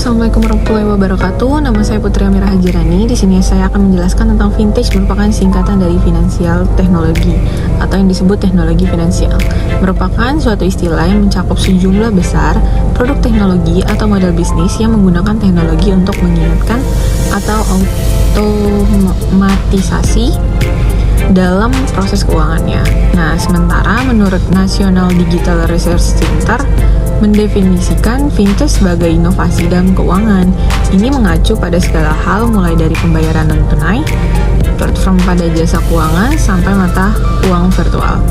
Assalamualaikum warahmatullahi wabarakatuh. Nama saya Putri Amirah Hajirani. Di sini saya akan menjelaskan tentang vintage, merupakan singkatan dari finansial teknologi atau yang disebut teknologi finansial. Merupakan suatu istilah yang mencakup sejumlah besar produk teknologi atau model bisnis yang menggunakan teknologi untuk mengingatkan atau otomatisasi dalam proses keuangannya. Nah, sementara menurut National Digital Research Center mendefinisikan vintage sebagai inovasi dalam keuangan. Ini mengacu pada segala hal mulai dari pembayaran non-tunai, platform pada jasa keuangan, sampai mata uang virtual.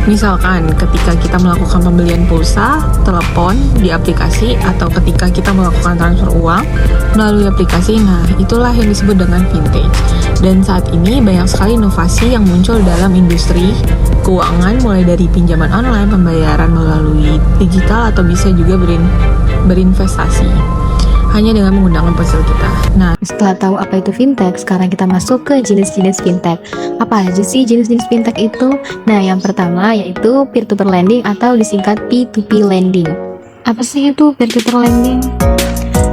Misalkan ketika kita melakukan pembelian pulsa, telepon di aplikasi, atau ketika kita melakukan transfer uang melalui aplikasi, nah itulah yang disebut dengan vintage. Dan saat ini banyak sekali inovasi yang muncul dalam industri keuangan, mulai dari pinjaman online, pembayaran melalui digital, atau bisa juga berinvestasi hanya dengan menggunakan ponsel kita. Nah, setelah tahu apa itu fintech, sekarang kita masuk ke jenis-jenis fintech. Apa aja sih jenis-jenis fintech itu? Nah, yang pertama yaitu peer-to-peer lending atau disingkat P2P lending. Apa sih itu peer-to-peer lending?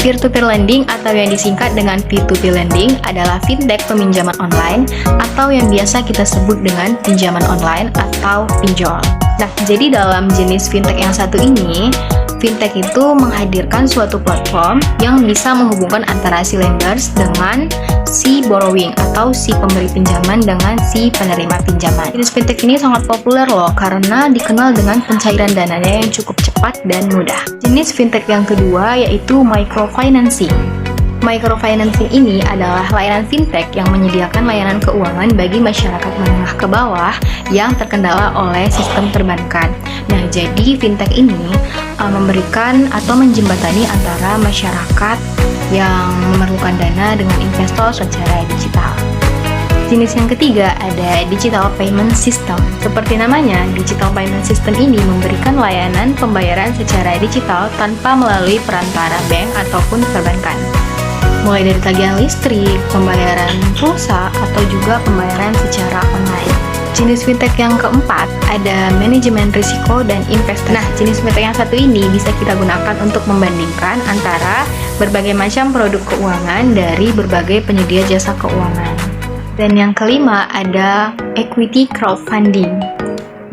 Peer-to-peer lending atau yang disingkat dengan P2P lending adalah fintech peminjaman online atau yang biasa kita sebut dengan pinjaman online atau pinjol. Nah, jadi dalam jenis fintech yang satu ini, fintech itu menghadirkan suatu platform yang bisa menghubungkan antara si lenders dengan si borrowing atau si pemberi pinjaman dengan si penerima pinjaman. Jenis fintech ini sangat populer loh karena dikenal dengan pencairan dananya yang cukup cepat dan mudah. Jenis fintech yang kedua yaitu microfinancing. Microfinancing ini adalah layanan fintech yang menyediakan layanan keuangan bagi masyarakat menengah ke bawah yang terkendala oleh sistem perbankan. Nah, jadi fintech ini memberikan atau menjembatani antara masyarakat yang memerlukan dana dengan investor secara digital. Jenis yang ketiga ada digital payment system. Seperti namanya, digital payment system ini memberikan layanan pembayaran secara digital tanpa melalui perantara bank ataupun perbankan. Mulai dari tagihan listrik, pembayaran pulsa, atau juga pembayaran secara online. Jenis fintech yang keempat ada manajemen risiko dan investasi. Nah, jenis fintech yang satu ini bisa kita gunakan untuk membandingkan antara berbagai macam produk keuangan dari berbagai penyedia jasa keuangan. Dan yang kelima ada equity crowdfunding.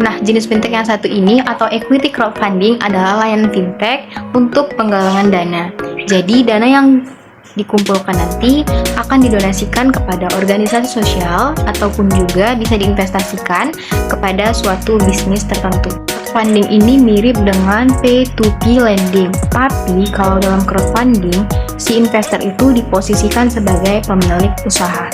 Nah, jenis fintech yang satu ini atau equity crowdfunding adalah layanan fintech untuk penggalangan dana. Jadi, dana yang dikumpulkan nanti akan didonasikan kepada organisasi sosial ataupun juga bisa diinvestasikan kepada suatu bisnis tertentu. Crowdfunding ini mirip dengan P2P lending, tapi kalau dalam crowdfunding si investor itu diposisikan sebagai pemilik usaha.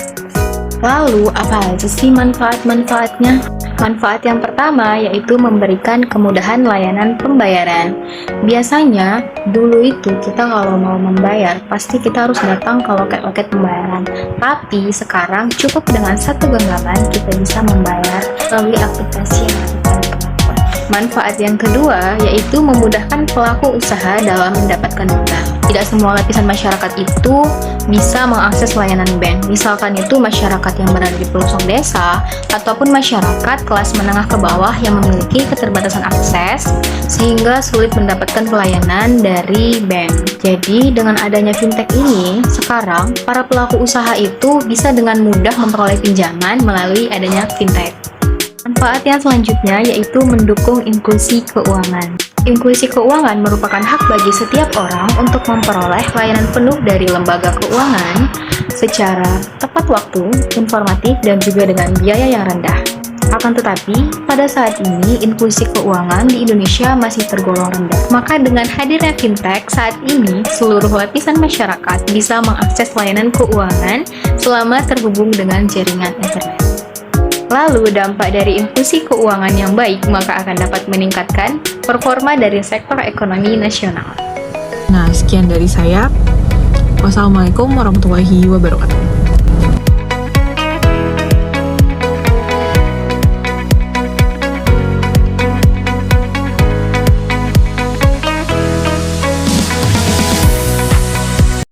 Lalu apa aja sih manfaat-manfaatnya? Manfaat yang pertama yaitu memberikan kemudahan layanan pembayaran. Biasanya dulu itu kita kalau mau membayar pasti kita harus datang ke loket-loket pembayaran. Tapi sekarang cukup dengan satu genggaman kita bisa membayar melalui aplikasi yang ada pada smartphone. Manfaat yang kedua yaitu memudahkan pelaku usaha dalam mendapatkan dana. Tidak semua lapisan masyarakat itu bisa mengakses layanan bank. Misalkan itu masyarakat yang berada di pelosok desa ataupun masyarakat kelas menengah ke bawah yang memiliki keterbatasan akses sehingga sulit mendapatkan pelayanan dari bank. Jadi dengan adanya fintech ini, sekarang para pelaku usaha itu bisa dengan mudah memperoleh pinjaman melalui adanya fintech. Manfaat yang selanjutnya yaitu mendukung inklusi keuangan. Inklusi keuangan merupakan hak bagi setiap orang untuk memperoleh layanan penuh dari lembaga keuangan secara tepat waktu, informatif, dan juga dengan biaya yang rendah. Akan tetapi, pada saat ini inklusi keuangan di Indonesia masih tergolong rendah. Maka dengan hadirnya fintech saat ini, seluruh lapisan masyarakat bisa mengakses layanan keuangan selama terhubung dengan jaringan internet. Lalu dampak dari inklusi keuangan yang baik maka akan dapat meningkatkan performa dari sektor ekonomi nasional. Nah, sekian dari saya. Wassalamualaikum warahmatullahi wabarakatuh.